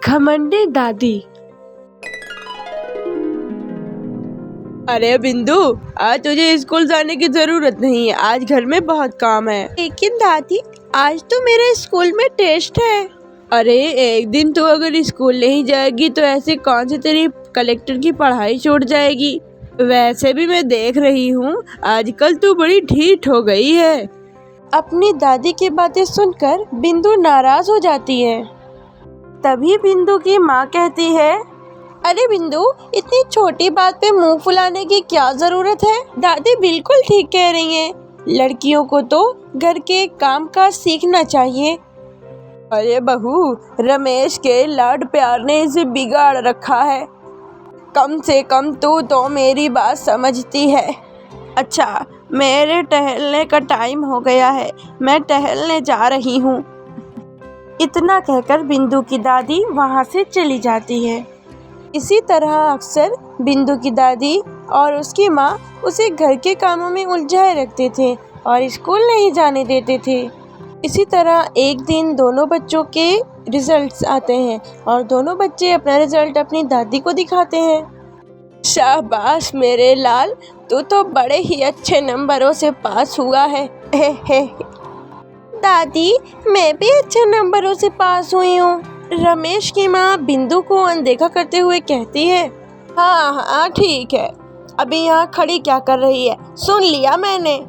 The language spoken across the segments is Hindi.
घमंडी दादी। अरे बिंदु, आज तुझे स्कूल जाने की जरूरत नहीं है, आज घर में बहुत काम है। लेकिन दादी, आज तो मेरे स्कूल में टेस्ट है। अरे एक दिन तो अगर स्कूल नहीं जाएगी तो ऐसे कौन सी तेरी कलेक्टर की पढ़ाई छूट जाएगी। वैसे भी मैं देख रही हूँ आजकल तू बड़ी ढीठ हो गई है। अपनी दादी की बातें सुनकर बिंदु नाराज हो जाती है। तभी बिंदु की माँ कहती है, अरे बिंदु, इतनी छोटी बात पे मुंह फुलाने की क्या जरूरत है। दादी बिल्कुल ठीक कह रही हैं, लड़कियों को तो घर के काम काज सीखना चाहिए। अरे बहू, रमेश के लाड प्यार ने इसे बिगाड़ रखा है। कम से कम तू तो मेरी बात समझती है। अच्छा, मेरे टहलने का टाइम हो गया है, मैं टहलने जा रही हूँ। इतना कहकर बिंदु की दादी वहाँ से चली जाती है। इसी तरह अक्सर बिंदु की दादी और उसकी माँ उसे घर के कामों में उलझाए रखते थे और स्कूल नहीं जाने देते थे। इसी तरह एक दिन दोनों बच्चों के रिजल्ट्स आते हैं और दोनों बच्चे अपना रिजल्ट अपनी दादी को दिखाते हैं। शाबाश मेरे लाल, तू तो बड़े ही अच्छे नंबरों से पास हुआ है। दादी, मैं भी अच्छे नंबरों से पास हुई हूँ। रमेश की माँ बिंदु को अनदेखा करते हुए कहती है। हाँ ठीक है, अभी यहाँ खड़ी क्या कर रही है, सुन लिया मैंने।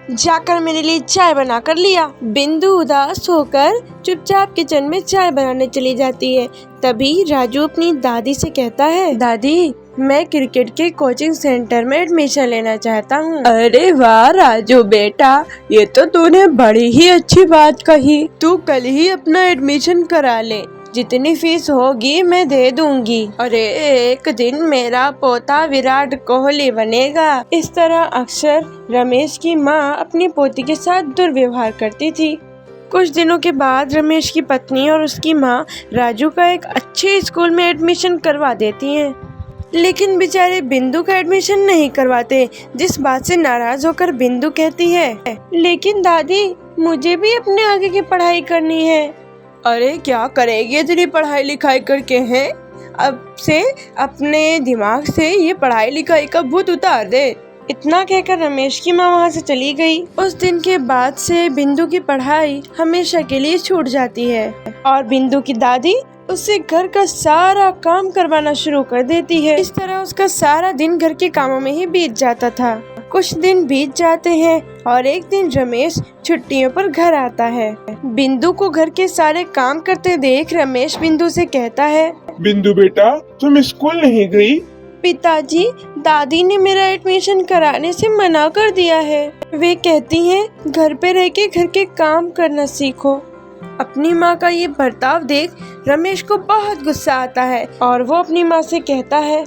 जाकर मेरे लिए चाय बना कर लिया। बिंदु उदास होकर चुपचाप किचन में चाय बनाने चली जाती है। तभी राजू अपनी दादी से कहता है, दादी, मैं क्रिकेट के कोचिंग सेंटर में एडमिशन लेना चाहता हूँ। अरे वाह राजू बेटा, ये तो तूने बड़ी ही अच्छी बात कही। तू कल ही अपना एडमिशन करा ले, जितनी फीस होगी मैं दे दूंगी। अरे एक दिन मेरा पोता विराट कोहली बनेगा। इस तरह अक्सर रमेश की माँ अपनी पोती के साथ दुर्व्यवहार करती थी। कुछ दिनों के बाद रमेश की पत्नी और उसकी माँ राजू का एक अच्छे स्कूल में एडमिशन करवा देती हैं। लेकिन बेचारे बिंदु का एडमिशन नहीं करवाते, जिस बात से नाराज होकर बिंदु कहती है, लेकिन दादी, मुझे भी अपने आगे की पढ़ाई करनी है। अरे क्या करेगी तेरी पढ़ाई लिखाई करके हैं? अब से अपने दिमाग से ये पढ़ाई लिखाई का भूत उतार दे। इतना कहकर रमेश की माँ वहाँ से चली गई। उस दिन के बाद से बिंदु की पढ़ाई हमेशा के लिए छूट जाती है और बिंदु की दादी उससे घर का सारा काम करवाना शुरू कर देती है। इस तरह उसका सारा दिन घर के कामों में ही बीत जाता था। कुछ दिन बीत जाते हैं और एक दिन रमेश छुट्टियों पर घर आता है। बिंदु को घर के सारे काम करते देख रमेश बिंदु से कहता है, बिंदु बेटा, तुम स्कूल नहीं गई? पिताजी, दादी ने मेरा एडमिशन कराने से मना कर दिया है। वे कहती हैं घर पे रह के घर के काम करना सीखो। अपनी माँ का ये बर्ताव देख रमेश को बहुत गुस्सा आता है और वो अपनी माँ से कहता है,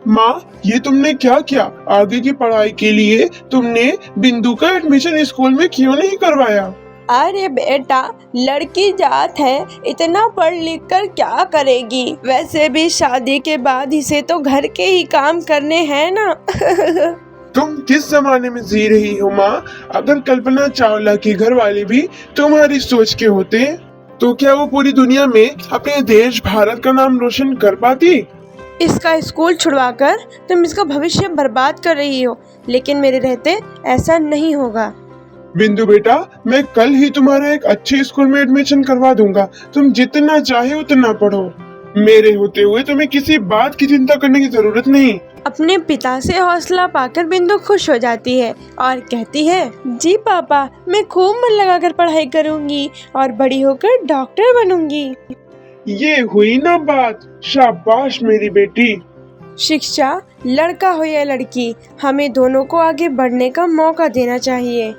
माँ, ये तुमने क्या किया? आगे की पढ़ाई के लिए तुमने बिंदु का एडमिशन स्कूल में क्यों नहीं करवाया? अरे बेटा, लड़की जात है, इतना पढ़ लिख कर क्या करेगी? वैसे भी शादी के बाद इसे तो घर के ही काम करने हैं ना। तुम किस जमाने में जी रही हो माँ? अगर कल्पना चावला के घर वाले भी तुम्हारी सोच के होते तो क्या वो पूरी दुनिया में अपने देश भारत का नाम रोशन कर पाती? इसका स्कूल छुड़वाकर तुम इसका भविष्य बर्बाद कर रही हो, लेकिन मेरे रहते ऐसा नहीं होगा। बिंदु बेटा, मैं कल ही तुम्हारा एक अच्छे स्कूल में एडमिशन करवा दूंगा। तुम जितना चाहे उतना पढ़ो। मेरे होते हुए तुम्हें किसी बात की चिंता करने की जरूरत नहीं। अपने पिता से हौसला पाकर बिंदु खुश हो जाती है और कहती है, जी पापा, मैं खूब मन लगाकर पढ़ाई करूंगी और बड़ी होकर डॉक्टर बनूंगी। ये हुई ना बात। शाबाश मेरी बेटी। शिक्षा, लड़का हो या लड़की, हमें दोनों को आगे बढ़ने का मौका देना चाहिए।